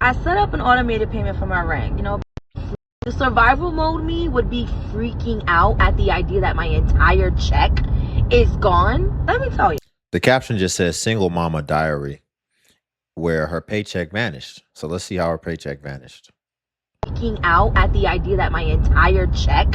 I set up an automated payment for my rent. The survival mode me would be freaking out at the idea that my entire check is gone. Let me tell you. The caption just says single mama diary, where her paycheck vanished. So let's see how her paycheck vanished. Freaking out at the idea that my entire check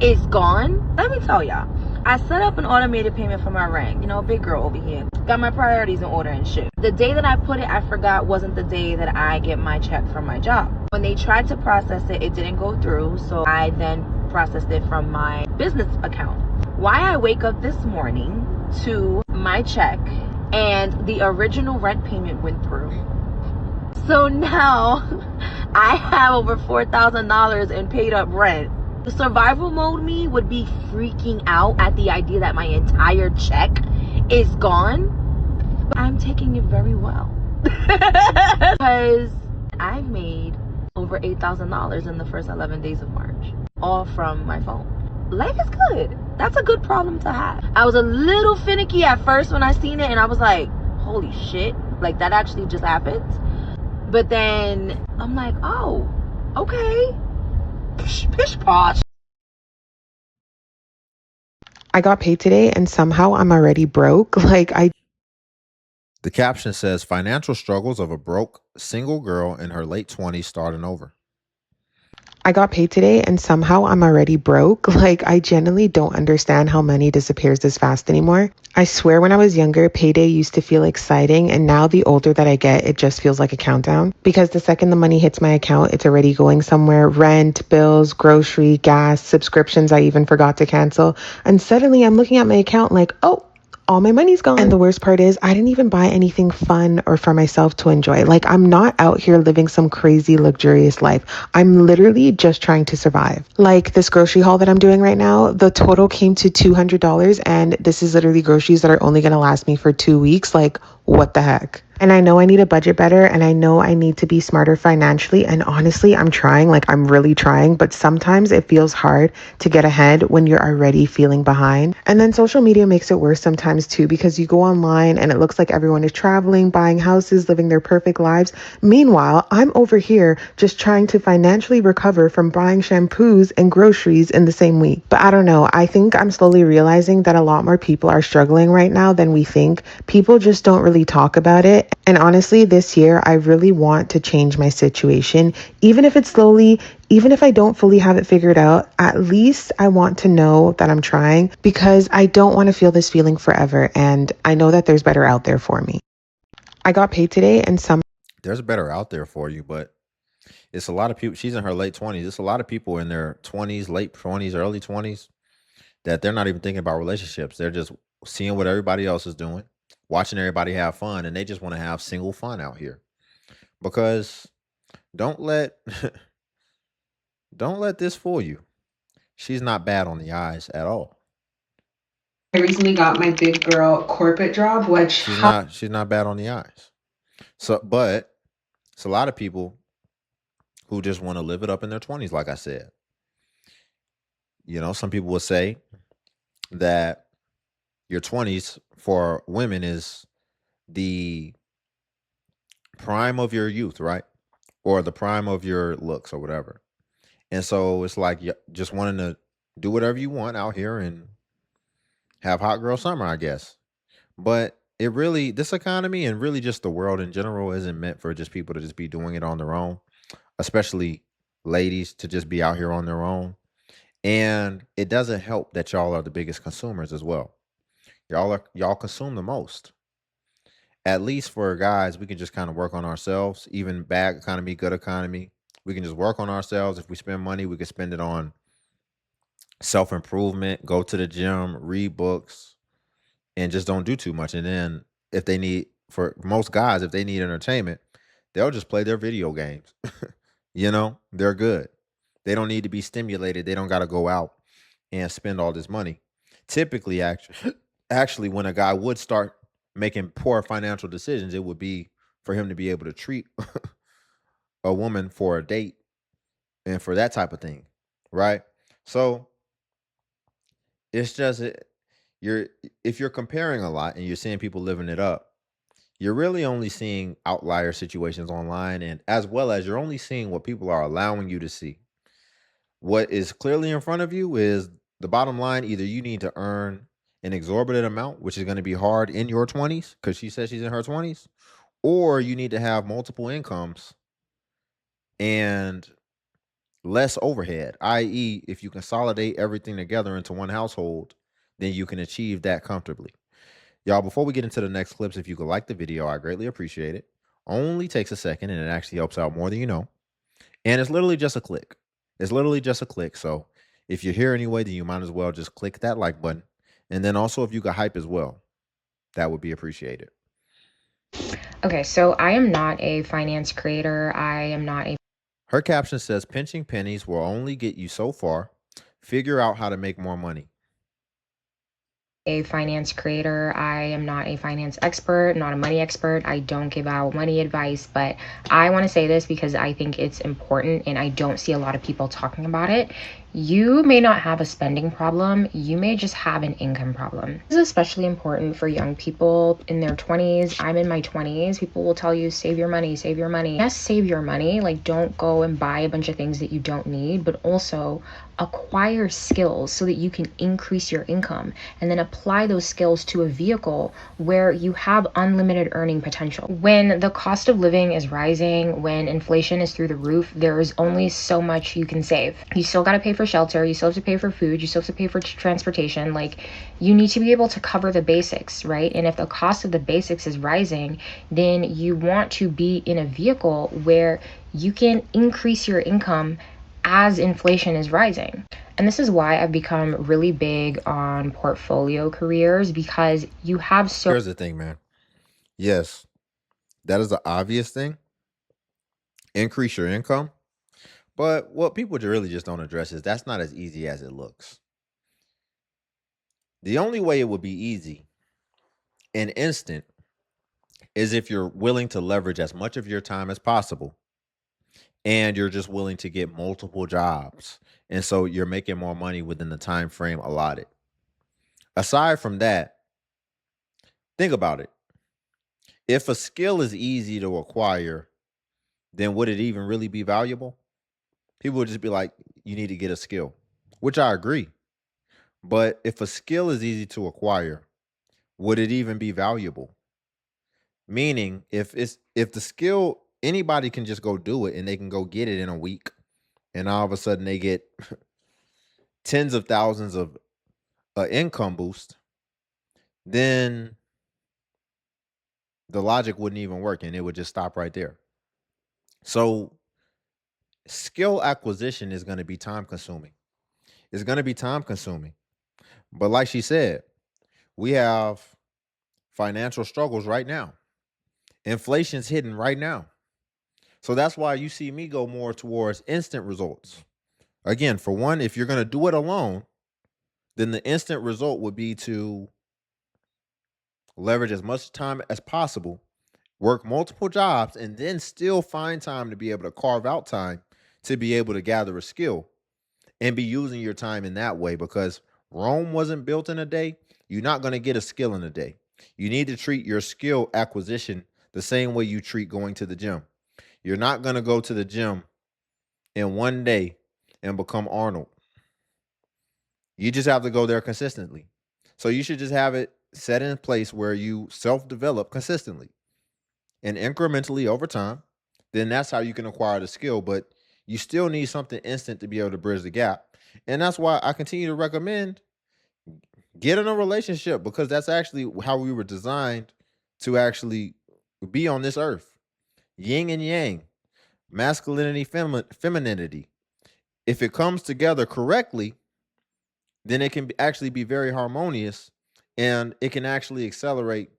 is gone. Let me tell y'all. I set up an automated payment for my rent. Big girl over here. Got my priorities in order and shit. The day that I put it, I forgot wasn't the day that I get my check from my job. When they tried to process it, it didn't go through. So I then processed it from my business account. Why I wake up this morning to my check and the original rent payment went through. So now I have over $4,000 in paid up rent. The survival mode me would be freaking out at the idea that my entire check is gone. But I'm taking it very well because I've made over $8,000 in the first 11 days of March, all from my phone. Life is good. That's a good problem to have. I was a little finicky at first when I seen it and I was like, holy shit, like that actually just happens. But then I'm like, oh, okay. Pish posh. I got paid today and somehow I'm already broke. The caption says financial struggles of a broke single girl in her late 20s starting over. I got paid today and somehow I'm already broke. I genuinely don't understand how money disappears this fast anymore. I swear when I was younger, payday used to feel exciting, and now the older that I get, it just feels like a countdown. Because the second the money hits my account, it's already going somewhere. Rent, bills, grocery, gas, subscriptions I even forgot to cancel. And suddenly I'm looking at my account like, oh, all my money's gone. And the worst part is I didn't even buy anything fun or for myself to enjoy. I'm not out here living some crazy luxurious life. I'm literally just trying to survive. Like this grocery haul that I'm doing right now, the total came to $200 and this is literally groceries that are only going to last me for 2 weeks. What the heck? And I know I need a budget better and I know I need to be smarter financially. And honestly, I'm trying, I'm really trying, but sometimes it feels hard to get ahead when you're already feeling behind. And then social media makes it worse sometimes too, because you go online and it looks like everyone is traveling, buying houses, living their perfect lives. Meanwhile, I'm over here just trying to financially recover from buying shampoos and groceries in the same week. But I don't know. I think I'm slowly realizing that a lot more people are struggling right now than we think. People just don't really talk about it. And honestly, this year, I really want to change my situation, even if it's slowly, even if I don't fully have it figured out. At least I want to know that I'm trying, because I don't want to feel this feeling forever. And I know that there's better out there for me. I got paid today and There's better out there for you, but it's a lot of people. She's in her late 20s. It's a lot of people in their 20s, late 20s, early 20s that they're not even thinking about relationships. They're just seeing what everybody else is doing, watching everybody have fun, and they just want to have single fun out here. Because don't let don't let this fool you. She's not bad on the eyes at all. I recently got my big girl corporate job, which She's not bad on the eyes. So but it's a lot of people who just want to live it up in their 20s, like I said. Some people will say that your 20s for women is the prime of your youth, right? Or the prime of your looks or whatever. And so it's like just wanting to do whatever you want out here and have hot girl summer, I guess. But this economy and really just the world in general isn't meant for just people to just be doing it on their own, especially ladies to just be out here on their own. And it doesn't help that y'all are the biggest consumers as well. Y'all consume the most. At least for guys, we can just kind of work on ourselves, even bad economy, good economy. We can just work on ourselves. If we spend money, we can spend it on self-improvement, go to the gym, read books, and just don't do too much. And then for most guys, if they need entertainment, they'll just play their video games. They're good. They don't need to be stimulated. They don't got to go out and spend all this money. Typically, actually, when a guy would start making poor financial decisions, it would be for him to be able to treat a woman for a date and for that type of thing, right? So it's just you're if you're comparing a lot and you're seeing people living it up, you're really only seeing outlier situations online, and as well as you're only seeing what people are allowing you to see. What is clearly in front of you is the bottom line. Either you need to earn an exorbitant amount, which is going to be hard in your 20s because she says she's in her 20s, or you need to have multiple incomes and less overhead, i.e., if you consolidate everything together into one household, then you can achieve that comfortably. Y'all, before we get into the next clips, if you could like the video, I greatly appreciate it. Only takes a second and it actually helps out more than you know. And it's literally just a click. It's literally just a click. So if you're here anyway, then you might as well just click that like button. And then also, if you could hype as well, that would be appreciated. Okay, so I am not a finance creator. I am not a Her caption says, pinching pennies will only get you so far. Figure out how to make more money. finance creator. I am not a finance expert, not a money expert. I don't give out money advice, but I want to say this because I think it's important and I don't see a lot of people talking about it. You may not have a spending problem, you may just have an income problem. This is especially important for young people in their 20s. I'm in my 20s. People will tell you, save your money, save your money. Yes, save your money. Like, don't go and buy a bunch of things that you don't need, but also acquire skills so that you can increase your income and then apply those skills to a vehicle where you have unlimited earning potential. When the cost of living is rising, when inflation is through the roof, there is only so much you can save. You still got to pay for shelter, you still have to pay for food, you still have to pay for transportation. Like, you need to be able to cover the basics, right? And if the cost of the basics is rising, then you want to be in a vehicle where you can increase your income as inflation is rising. And this is why I've become really big on portfolio careers, because you have so Here's the thing, man. Yes, that is the obvious thing. Increase your income. But what people really just don't address is that's not as easy as it looks. The only way it would be easy and instant is if you're willing to leverage as much of your time as possible and you're just willing to get multiple jobs. And so you're making more money within the time frame allotted. Aside from that, think about it. If a skill is easy to acquire, then would it even really be valuable? People would just be like, you need to get a skill, which I agree. But if a skill is easy to acquire, would it even be valuable? Meaning, if the skill, anybody can just go do it and they can go get it in a week, and all of a sudden they get tens of thousands of income boost, then the logic wouldn't even work and it would just stop right there. So skill acquisition is going to be time consuming. It's going to be time consuming. But like she said, we have financial struggles right now. Inflation's hidden right now. So that's why you see me go more towards instant results. Again, for one, if you're going to do it alone, then the instant result would be to leverage as much time as possible, work multiple jobs, and then still find time to be able to carve out time to be able to gather a skill and be using your time in that way, because Rome wasn't built in a day. You're not going to get a skill in a day. You need to treat your skill acquisition the same way you treat going to the gym. You're not going to go to the gym in one day and become Arnold. You just have to go there consistently. So you should just have it set in place where you self-develop consistently and incrementally over time. Then that's how you can acquire the skill. But you still need something instant to be able to bridge the gap. And that's why I continue to recommend get in a relationship, because that's actually how we were designed to actually be on this earth. Yin and yang, masculinity, femininity. If it comes together correctly, then it can actually be very harmonious and it can actually accelerate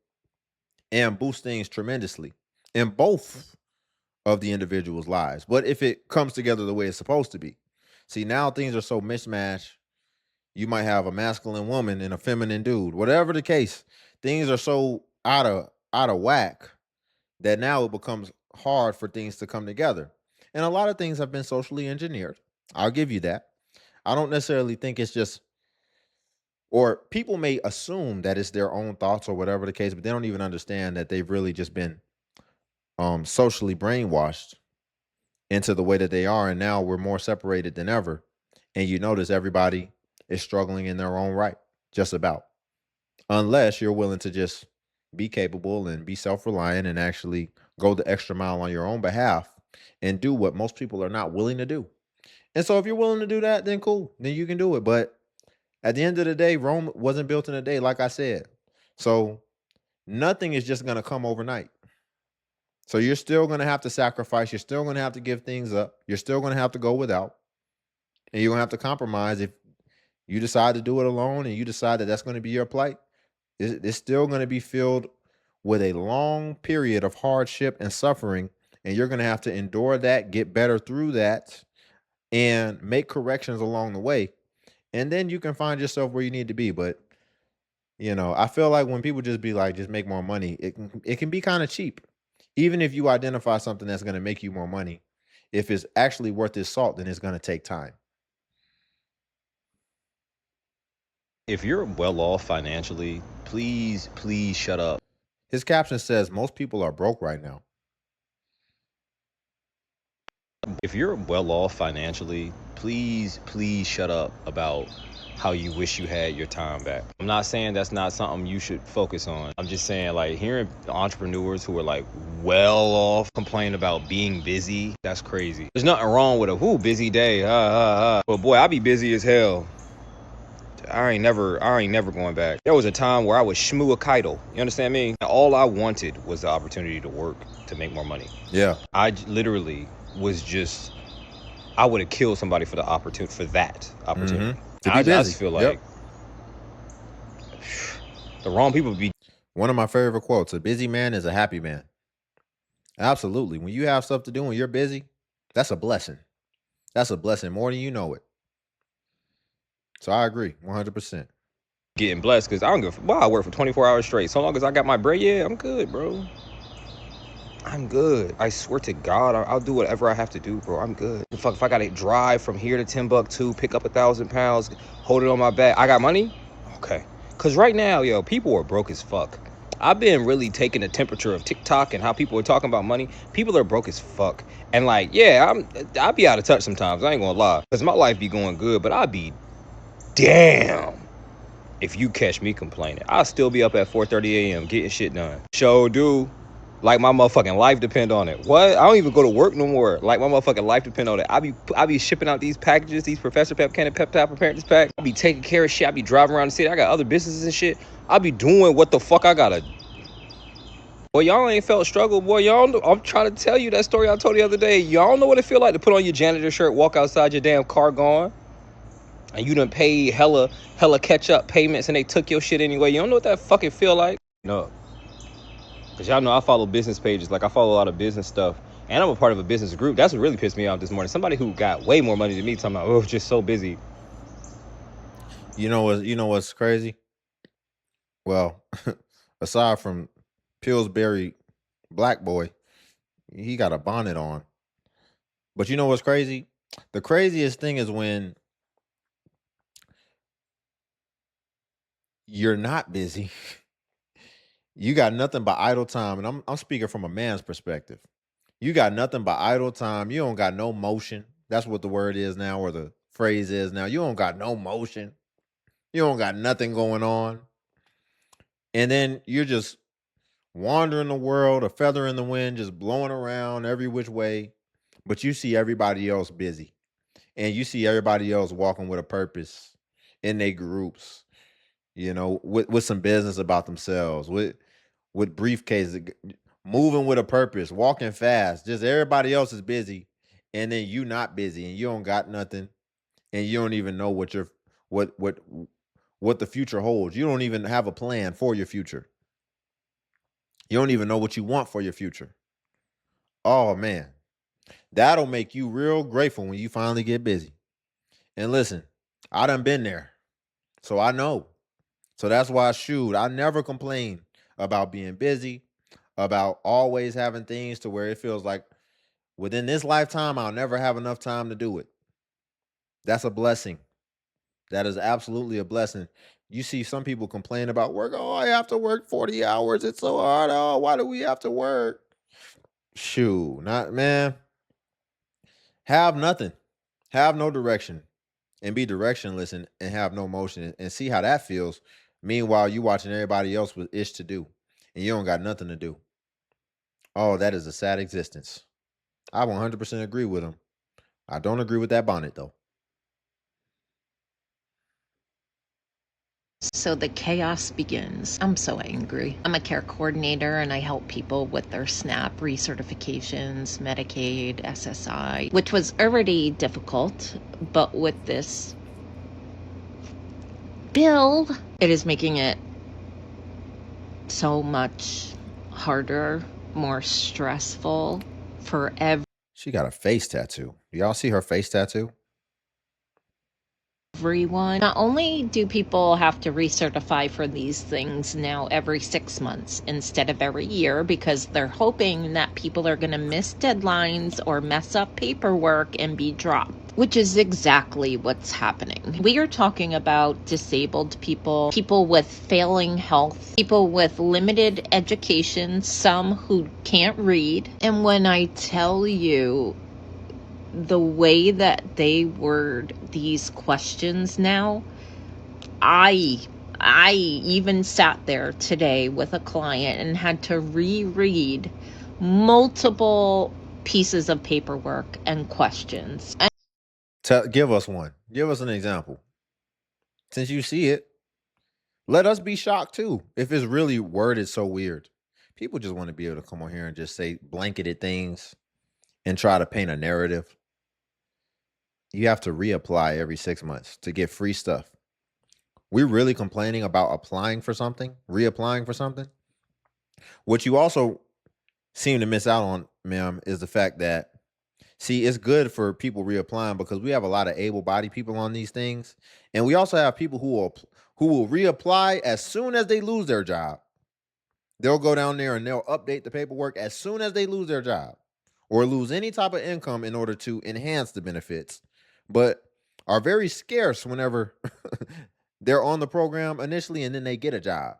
and boost things tremendously in both of the individual's lives. But if it comes together the way it's supposed to be. See, now things are so mismatched. You might have a masculine woman and a feminine dude. Whatever the case, things are so out of whack that now it becomes hard for things to come together. And a lot of things have been socially engineered. I'll give you that. I don't necessarily think it's just or people may assume that it's their own thoughts or whatever the case, but they don't even understand that they've really just been socially brainwashed into the way that they are, and now we're more separated than ever. And you notice everybody is struggling in their own right, just about, unless you're willing to just be capable and be self-reliant and actually go the extra mile on your own behalf and do what most people are not willing to do. And so if you're willing to do that, then cool, then you can do it. But at the end of the day, Rome wasn't built in a day, like I said. So nothing is just going to come overnight. So you're still going to have to sacrifice. You're still going to have to give things up. You're still going to have to go without. And you're going to have to compromise. If you decide to do it alone and you decide that that's going to be your plight, it's still going to be filled with a long period of hardship and suffering. And you're going to have to endure that, get better through that, and make corrections along the way. And then you can find yourself where you need to be. But, I feel like when people just be like, just make more money, it can be kind of cheap. Even if you identify something that's going to make you more money, if it's actually worth its salt, then it's going to take time. If you're well off financially, please shut up. His caption says most people are broke right now. If you're well off financially, please shut up about how you wish you had your time back. I'm not saying that's not something you should focus on. I'm just saying, like, hearing entrepreneurs who are like well off complain about being busy, that's crazy. There's nothing wrong with a busy day. But boy, I be busy as hell. I ain't never going back. There was a time where I would shmoo a kite. You understand me? All I wanted was the opportunity to work to make more money. Yeah. I literally was just, I would have killed somebody for the opportunity, for that opportunity. To be busy. I just feel like the wrong people be. One of my favorite quotes: "A busy man is a happy man." Absolutely. When you have stuff to do and you're busy, that's a blessing. That's a blessing more than you know it. So I agree 100%. Getting blessed because I don't give. Well, I work for 24 hours straight. So long as I got my bread, yeah, I'm good, bro. I'm good. I swear to God, I'll do whatever I have to do, bro. I'm good. Fuck, if I gotta drive from here to Timbuktu, pick up 1,000 pounds, hold it on my back, I got money? Okay. Because right now, yo, people are broke as fuck. I've been really taking the temperature of TikTok and how people are talking about money. People are broke as fuck. And like, yeah, I'll be out of touch sometimes. I ain't gonna lie. Because my life be going good, but I'll be damn if you catch me complaining. I'll still be up at 4:30 a.m. getting shit done. Show do. Like my motherfucking life depend on it. What? I don't even go to work no more. Like my motherfucking life depend on it. I be shipping out these packages, these Professor Pep Cannon Pep Preparedness pack. I be taking care of shit. I be driving around the city. I got other businesses and shit. I be doing what the fuck I gotta. Boy, y'all ain't felt struggle, boy. Y'all know, I'm trying to tell you that story I told you the other day. Y'all know what it feel like to put on your janitor shirt, walk outside your damn car gone, and you done paid hella catch up payments and they took your shit anyway. You don't know what that fucking feel like? No. Because y'all know I follow business pages. Like, I follow a lot of business stuff. And I'm a part of a business group. That's what really pissed me off this morning. Somebody who got way more money than me talking about, oh, just so busy. You know what's crazy? Well, aside from Pillsbury Black Boy, he got a bonnet on. But you know what's crazy? The craziest thing is when you're not busy. You got nothing but idle time. And I'm speaking from a man's perspective. You got nothing but idle time. You don't got no motion. That's what the word is now, or the phrase is now. You don't got no motion. You don't got nothing going on. And then you're just wandering the world, a feather in the wind, just blowing around every which way. But you see everybody else busy. And you see everybody else walking with a purpose in their groups, with some business about themselves, with briefcases, moving with a purpose, walking fast. Just everybody else is busy, and then you not busy, and you don't got nothing, and you don't even know what the future holds. You don't even have a plan for your future. You don't even know what you want for your future. Oh man, that'll make you real grateful when you finally get busy. And listen, I done been there, so I know. So that's why I never complain about being busy, about always having things to where it feels like within this lifetime, I'll never have enough time to do it. That's a blessing. That is absolutely a blessing. You see some people complain about work. Oh, I have to work 40 hours. It's so hard. Oh, why do we have to work? Shoo, not man. Have nothing. Have no direction and be directionless and have no motion and see how that feels. Meanwhile, you watching everybody else with ish to do and you don't got nothing to do. Oh, that is a sad existence. I 100% agree with him. I don't agree with that bonnet though. So the chaos begins. I'm so angry. I'm a care coordinator and I help people with their SNAP recertifications, Medicaid, SSI, which was already difficult, but with this bill, it is making it so much harder, more stressful for She got a face tattoo. Y'all see her face tattoo? everyone. Not only do people have to recertify for these things now every 6 months instead of every year because they're hoping that people are going to miss deadlines or mess up paperwork and be dropped, which is exactly what's happening. We are talking about disabled people, people with failing health, people with limited education, some who can't read. And when I tell you the way that they word these questions now, I even sat there today with a client and had to reread multiple pieces of paperwork and questions. Give us one. Give us an example. Since you see it, let us be shocked too if it's really worded so weird. People just want to be able to come on here and just say blanketed things and try to paint a narrative. You have to reapply every 6 months to get free stuff. We're really complaining about applying for something, reapplying for something. What you also seem to miss out on, ma'am, is the fact that, see, it's good for people reapplying because we have a lot of able-bodied people on these things, and we also have people who will reapply as soon as they lose their job. They'll go down there and they'll update the paperwork as soon as they lose their job or lose any type of income in order to enhance the benefits, but are very scarce whenever they're on the program initially and then they get a job.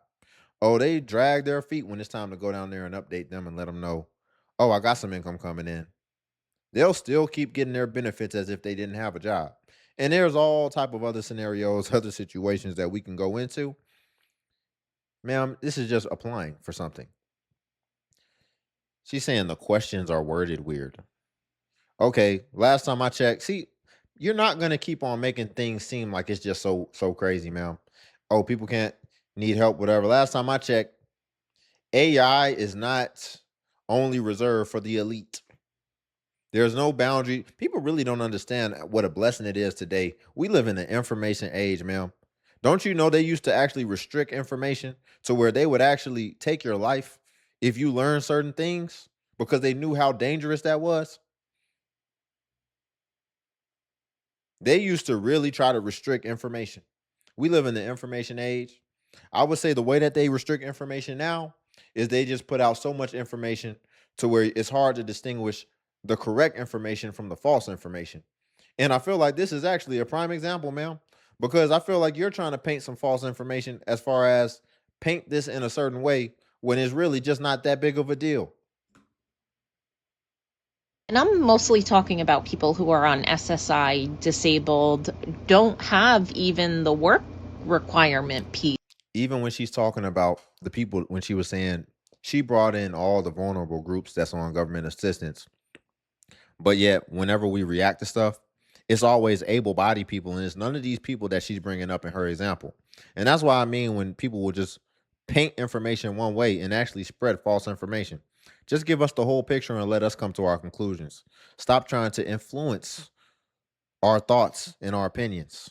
Oh, they drag their feet when it's time to go down there and update them and let them know, oh, I got some income coming in. They'll still keep getting their benefits as if they didn't have a job. And there's all type of other scenarios, other situations that we can go into. Ma'am, this is just applying for something. She's saying the questions are worded weird. Okay, last time I checked, see, you're not gonna keep on making things seem like it's just so crazy, ma'am. Oh, people can't need help, whatever. Last time I checked, AI is not only reserved for the elite. There's no boundary. People really don't understand what a blessing it is today. We live in the information age, ma'am. Don't you know they used to actually restrict information to where they would actually take your life if you learn certain things because they knew how dangerous that was? They used to really try to restrict information. We live in the information age. I would say the way that they restrict information now is they just put out so much information to where it's hard to distinguish the correct information from the false information. And I feel like this is actually a prime example, ma'am, because I feel like you're trying to paint some false information as far as paint this in a certain way when it's really just not that big of a deal. And I'm mostly talking about people who are on SSI, disabled, don't have even the work requirement piece. Even when she's talking about the people, when she was saying she brought in all the vulnerable groups that's on government assistance, but yet whenever we react to stuff, it's always able-bodied people, and it's none of these people that she's bringing up in her example. And that's why I mean when people will just paint information one way and actually spread false information. Just give us the whole picture and let us come to our conclusions. Stop trying to influence our thoughts and our opinions.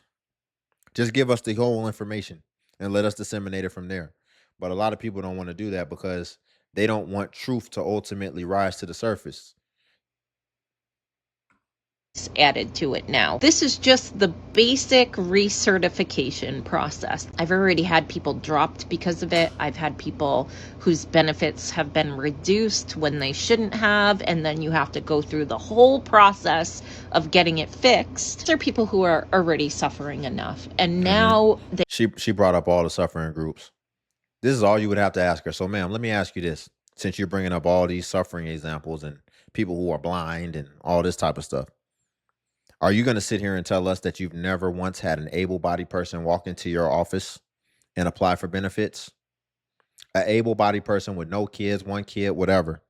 Just give us the whole information and let us disseminate it from there. But a lot of people don't want to do that because they don't want truth to ultimately rise to the surface. Added to it now. This is just the basic recertification process. I've already had people dropped because of it. I've had people whose benefits have been reduced when they shouldn't have, and then you have to go through the whole process of getting it fixed. There are people who are already suffering enough, and now they She brought up all the suffering groups. This is all you would have to ask her. So, ma'am, let me ask you this. Since you're bringing up all these suffering examples and people who are blind and all this type of stuff, are you going to sit here and tell us that you've never once had an able-bodied person walk into your office and apply for benefits? An able-bodied person with no kids, one kid, whatever.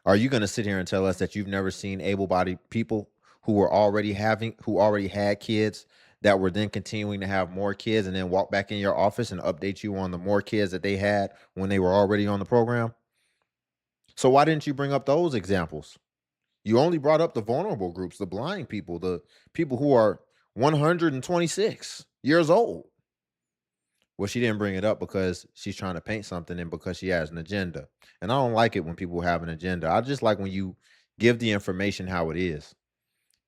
Are you going to sit here and tell us that you've never seen able-bodied people who already had kids that were then continuing to have more kids and then walk back in your office and update you on the more kids that they had when they were already on the program? So why didn't you bring up those examples? You only brought up the vulnerable groups, the blind people, the people who are 126 years old. Well, she didn't bring it up because she's trying to paint something and because she has an agenda. And I don't like it when people have an agenda. I just like when you give the information how it is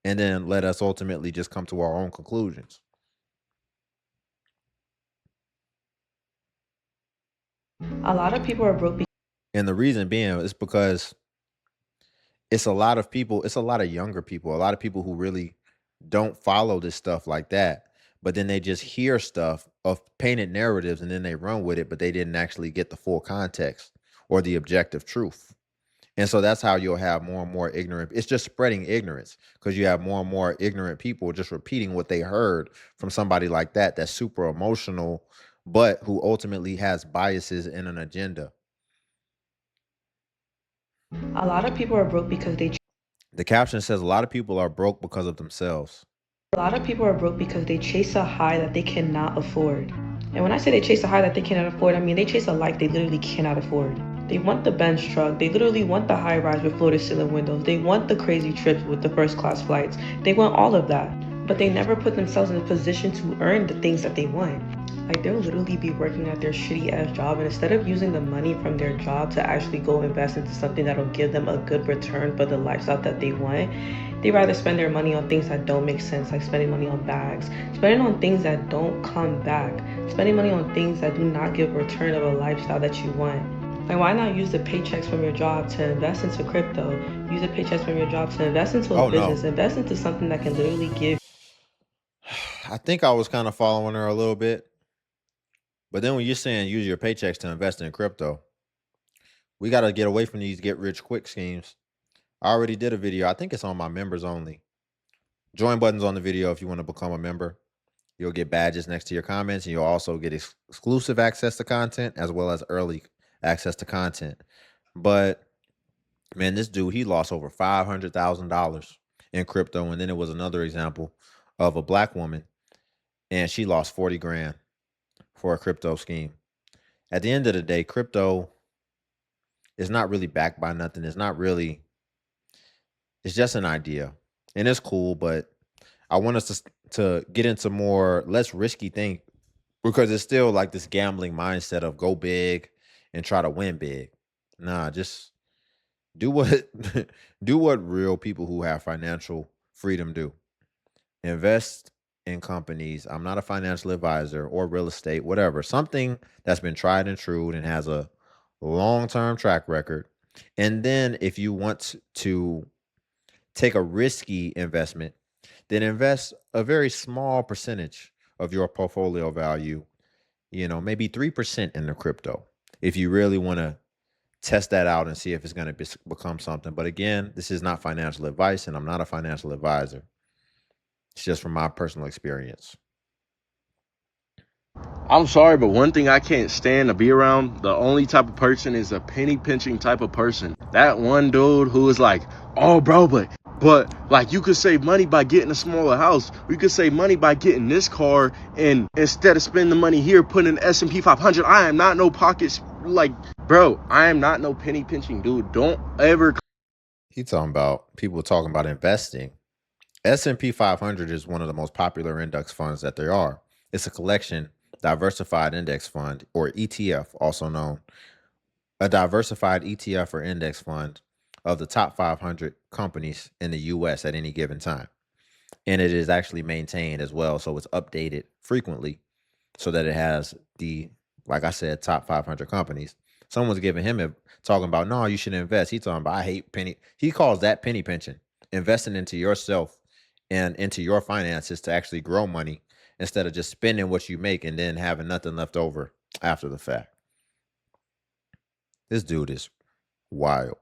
and then let us ultimately just come to our own conclusions. A lot of people are broke And the reason being is because it's a lot of people, it's a lot of younger people, a lot of people who really don't follow this stuff like that. But then they just hear stuff of painted narratives and then they run with it, but they didn't actually get the full context or the objective truth. And so that's how you'll have more and more ignorant. It's just spreading ignorance because you have more and more ignorant people just repeating what they heard from somebody like that, that's super emotional, but who ultimately has biases and an agenda. A lot of people are broke because they The caption says a lot of people are broke because of themselves. a lot of people are broke because they chase a high that they cannot afford. And when I say they chase a high that they cannot afford, I mean they chase a life they literally cannot afford. They want the Benz truck. They literally want the high rise with floor to ceiling windows. They want the crazy trips with the first class flights. They want all of that. But they never put themselves in a position to earn the things that they want. Like they'll literally be working at their shitty ass job, and instead of using the money from their job to actually go invest into something that'll give them a good return for the lifestyle that they want, they rather spend their money on things that don't make sense, like spending money on bags, spending on things that don't come back, spending money on things that do not give a return of a lifestyle that you want. Like, why not use the paychecks from your job to invest into crypto? Use the paychecks from your job to invest into a business. Invest into something that can literally give. I think I was kind of following her a little bit. But then when you're saying use your paychecks to invest in crypto, we got to get away from these get rich quick schemes. I already did a video. I think it's on my members only. Join buttons on the video if you want to become a member. You'll get badges next to your comments, and you'll also get exclusive access to content as well as early access to content. But man, this dude, he lost over $500,000 in crypto. And then it was another example of a black woman, and she lost 40 grand for a crypto scheme. At the end of the day, crypto is not really backed by nothing. It's just an idea. And it's cool, but I want us to get into more less risky thing because it's still like this gambling mindset of go big and try to win big. Nah, just do what do what real people who have financial freedom do. Invest in companies. I'm not a financial advisor or real estate, whatever. Something that's been tried and true and has a long-term track record. And then if you want to take a risky investment, then invest a very small percentage of your portfolio value, maybe 3% in the crypto. If you really want to test that out and see if it's going to become something. But again, this is not financial advice and I'm not a financial advisor. It's just from my personal experience. I'm sorry, but one thing I can't stand to be around, the only type of person is a penny pinching type of person. That one dude who is like, oh, bro, but like you could save money by getting a smaller house. We could save money by getting this car, and instead of spending the money here, putting in S&P 500. I am not no pockets. Like, bro, I am not no penny pinching dude. Don't ever. He talking about people talking about investing. S&P 500 is one of the most popular index funds that there are. It's a collection, diversified index fund, or ETF, also known. A diversified ETF or index fund of the top 500 companies in the U.S. at any given time. And it is actually maintained as well, so it's updated frequently so that it has the, like I said, top 500 companies. Someone's giving him talking about, no, you should invest. He's talking about, I hate penny. He calls that penny pinching. Investing into yourself and into your finances to actually grow money instead of just spending what you make and then having nothing left over after the fact. This dude is wild.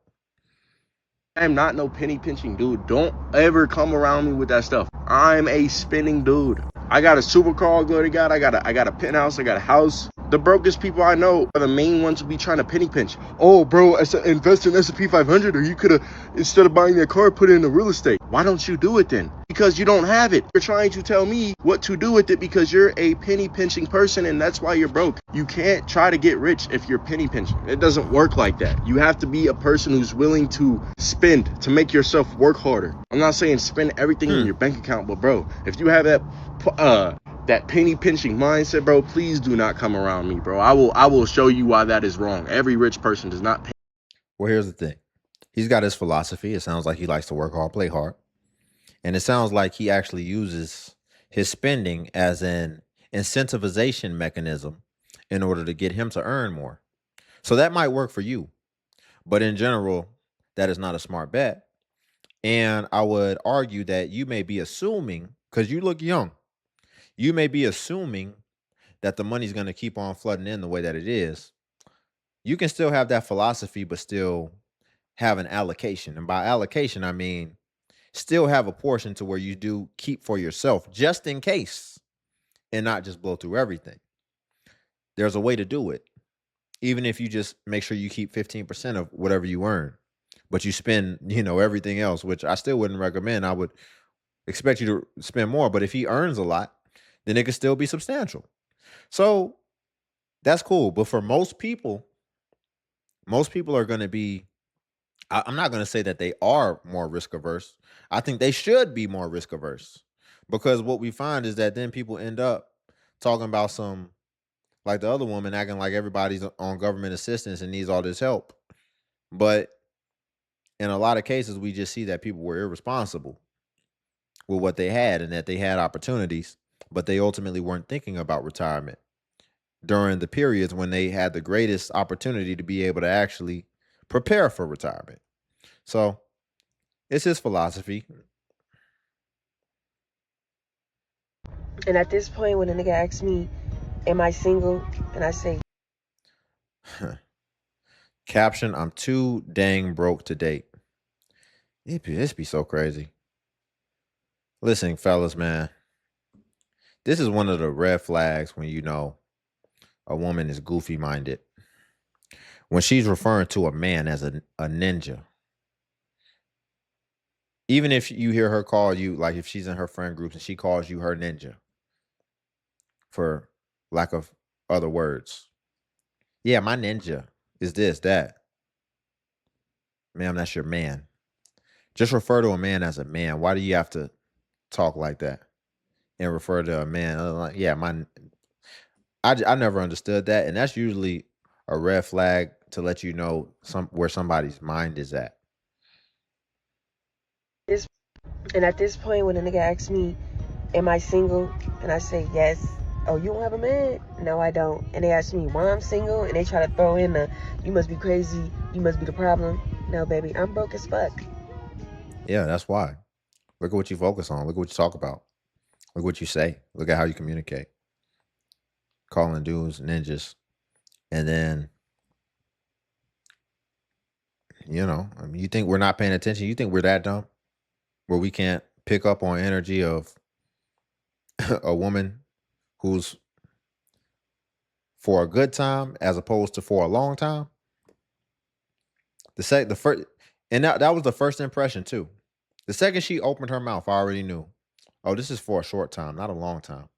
I am not no penny pinching dude. Don't ever come around me with that stuff. I'm a spending dude. I got a supercar, glory to God. I got a penthouse. I got a house. The brokest people I know are the main ones who be trying to penny pinch. Oh, bro, I said invest in S&P 500, or you could have, instead of buying that car, put it in the real estate. Why don't you do it then? Because you don't have it. You're trying to tell me what to do with it because you're a penny pinching person, and that's why you're broke. You can't try to get rich if you're penny pinching. It doesn't work like that. You have to be a person who's willing to spend, to make yourself work harder. I'm not saying spend everything in your bank account, but bro, if you have that penny pinching mindset, bro, please do not come around me, bro. I will show you why that is wrong. Every rich person does not pay. Well, here's the thing. He's got his philosophy. It sounds like he likes to work hard, play hard. And it sounds like he actually uses his spending as an incentivization mechanism in order to get him to earn more. So that might work for you. But in general, that is not a smart bet. And I would argue that you may be assuming, because you look young, you may be assuming that the money's going to keep on flooding in the way that it is. You can still have that philosophy, but still have an allocation. And by allocation, I mean still have a portion to where you do keep for yourself just in case and not just blow through everything. There's a way to do it. Even if you just make sure you keep 15% of whatever you earn, but you spend, everything else, which I still wouldn't recommend. I would expect you to spend more, but if he earns a lot, then it could still be substantial. So that's cool. But for most people are going to be, I'm not going to say that they are more risk averse. I think they should be more risk averse, because what we find is that then people end up talking about some, like the other woman, acting like everybody's on government assistance and needs all this help. But in a lot of cases, we just see that people were irresponsible with what they had and that they had opportunities, but they ultimately weren't thinking about retirement during the periods when they had the greatest opportunity to be able to actually prepare for retirement. So it's his philosophy. And at this point, when a nigga asks me, am I single? And I say, Caption, I'm too dang broke to date. This be so crazy. Listen, fellas, man, this is one of the red flags when a woman is goofy minded. When she's referring to a man as a ninja. Even if you hear her call you, like if she's in her friend groups and she calls you her ninja, for lack of other words. Yeah, my ninja is this, that. Ma'am, that's your man. Just refer to a man as a man. Why do you have to talk like that and refer to a man? Like, yeah, I never understood that. And that's usually a red flag to let you know where somebody's mind is at. and at this point, when a nigga asks me, am I single? And I say, yes. Oh, you don't have a man? No, I don't. And they ask me why I'm single, and they try to throw in you must be crazy, you must be the problem. No, baby, I'm broke as fuck. Yeah, that's why. Look at what you focus on. Look at what you talk about. Look what you say. Look at how you communicate. Calling dudes ninjas. And then, you think we're not paying attention? You think we're that dumb? Where we can't pick up on energy of a woman who's for a good time as opposed to for a long time? The first, and that was the first impression too. The second she opened her mouth, I already knew, oh, this is for a short time, not a long time.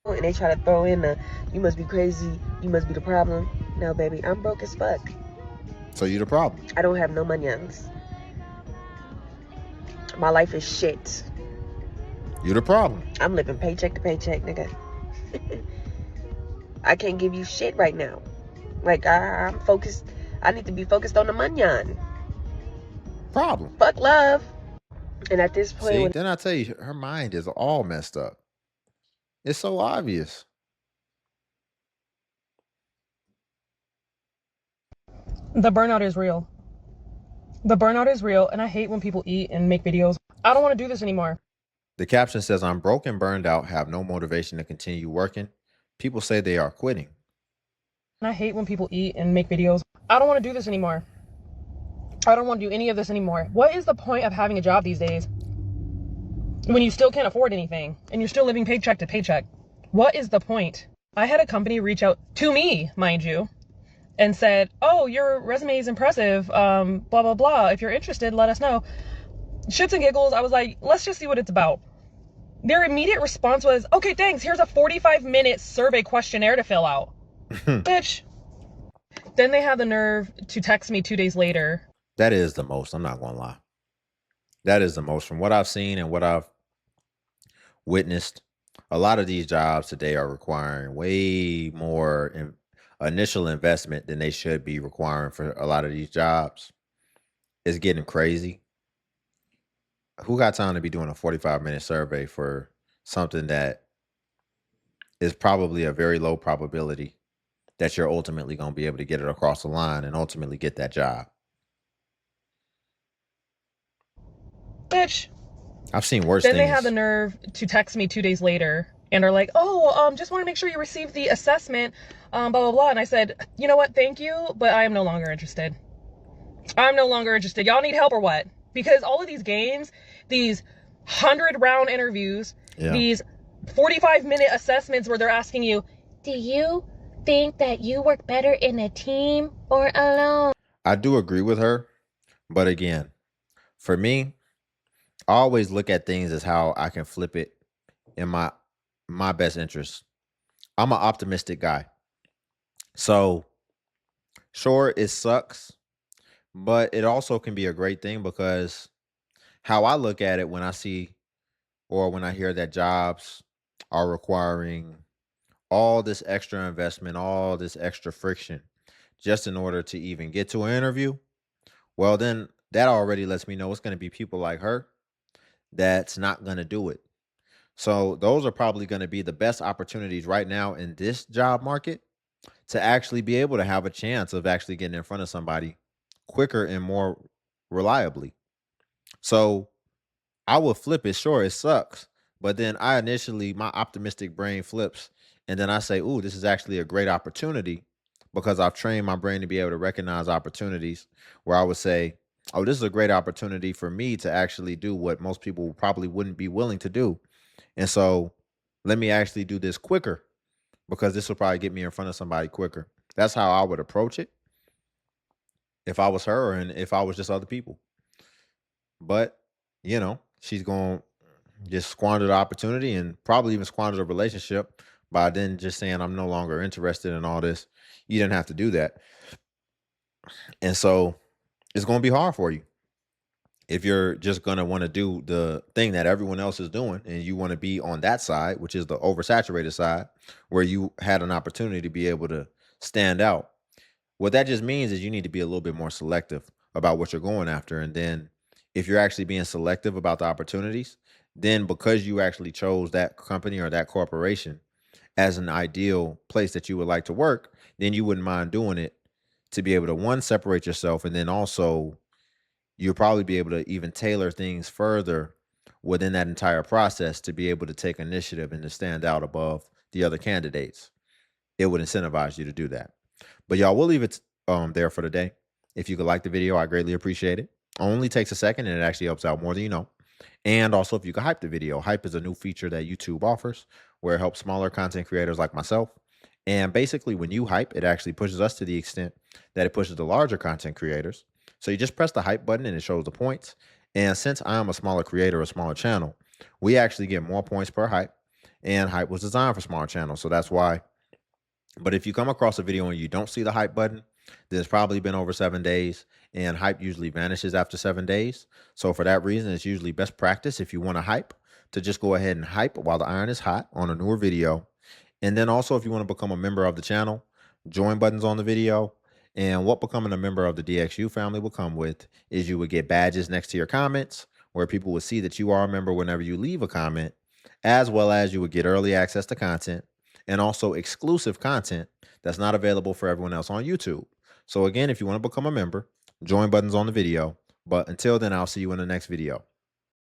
And they try to throw in you must be crazy, you must be the problem. No, baby, I'm broke as fuck. So you the problem. I don't have no monions. My life is shit. You the problem. I'm living paycheck to paycheck, nigga. I can't give you shit right now. Like, I'm focused. I need to be focused on the monion. Problem. Fuck love. And at this point, See, then I tell you, her mind is all messed up. It's so obvious. The burnout is real. The burnout is real, and I hate when people eat and make videos. I don't want to do this anymore. The caption says, I'm broke and burned out, have no motivation to continue working. People say they are quitting. I hate when people eat and make videos. I don't want to do this anymore. I don't want to do any of this anymore. What is the point of having a job these days when you still can't afford anything and you're still living paycheck to paycheck? What is the point? I had a company reach out to me, mind you, and said, oh, your resume is impressive, blah, blah, blah. If you're interested, let us know. Shits and giggles, I was like, let's just see what it's about. Their immediate response was, okay, thanks, here's a 45-minute survey questionnaire to fill out. Bitch. Then they had the nerve to text me 2 days later. That is the most, I'm not going to lie. That is the most. From what I've seen and what I've witnessed, a lot of these jobs today are requiring way more initial investment than they should be requiring for a lot of these jobs. It's getting crazy. Who got time to be doing a 45-minute survey for something that is probably a very low probability that you're ultimately going to be able to get it across the line and ultimately get that job? Bitch. I've seen worse then things. Then they had the nerve to text me 2 days later and are like, oh, just want to make sure you received the assessment, blah, blah, blah. And I said, you know what? Thank you, but I am no longer interested. I'm no longer interested. Y'all need help or what? Because all of these games, these 100-round interviews, these 45-minute assessments where they're asking you, do you think that you work better in a team or alone? I do agree with her. But again, for me, I always look at things as how I can flip it in my best interest. I'm an optimistic guy. So sure, it sucks, but it also can be a great thing, because how I look at it when I see or when I hear that jobs are requiring all this extra investment, all this extra friction just in order to even get to an interview, well, then that already lets me know it's going to be people like her that's not going to do it. So those are probably going to be the best opportunities right now in this job market to actually be able to have a chance of actually getting in front of somebody quicker and more reliably. So I will flip it. Sure, it sucks. But then my optimistic brain flips. And then I say, ooh, this is actually a great opportunity, because I've trained my brain to be able to recognize opportunities where I would say, oh, this is a great opportunity for me to actually do what most people probably wouldn't be willing to do. And so let me actually do this quicker, because this will probably get me in front of somebody quicker. That's how I would approach it if I was her and if I was just other people. But, she's going to just squander the opportunity and probably even squander the relationship by then just saying, I'm no longer interested in all this. You didn't have to do that. And so it's going to be hard for you if you're just going to want to do the thing that everyone else is doing, and you want to be on that side, which is the oversaturated side, where you had an opportunity to be able to stand out. What that just means is you need to be a little bit more selective about what you're going after. And then if you're actually being selective about the opportunities, then because you actually chose that company or that corporation as an ideal place that you would like to work, then you wouldn't mind doing it to be able to, one, separate yourself, and then also you'll probably be able to even tailor things further within that entire process to be able to take initiative and to stand out above the other candidates. It would incentivize you to do that. But y'all, we'll leave it there for today. If you could like the video, I greatly appreciate it. Only takes a second, and it actually helps out more than you know. And also, if you could hype the video. Hype is a new feature that YouTube offers where it helps smaller content creators like myself. And basically, when you hype, it actually pushes us to the extent that it pushes the larger content creators. So you just press the hype button and it shows the points. And since I am a smaller creator, a smaller channel, we actually get more points per hype. And hype was designed for smaller channels. So that's why. But if you come across a video and you don't see the hype button, then it's probably been over 7 days, and hype usually vanishes after 7 days. So for that reason, it's usually best practice, if you want to hype, to just go ahead and hype while the iron is hot on a newer video. And then also, if you want to become a member of the channel, join buttons on the video. And what becoming a member of the DXU family will come with is you would get badges next to your comments, where people will see that you are a member whenever you leave a comment, as well as you would get early access to content and also exclusive content that's not available for everyone else on YouTube. So again, if you want to become a member, join buttons on the video. But until then, I'll see you in the next video.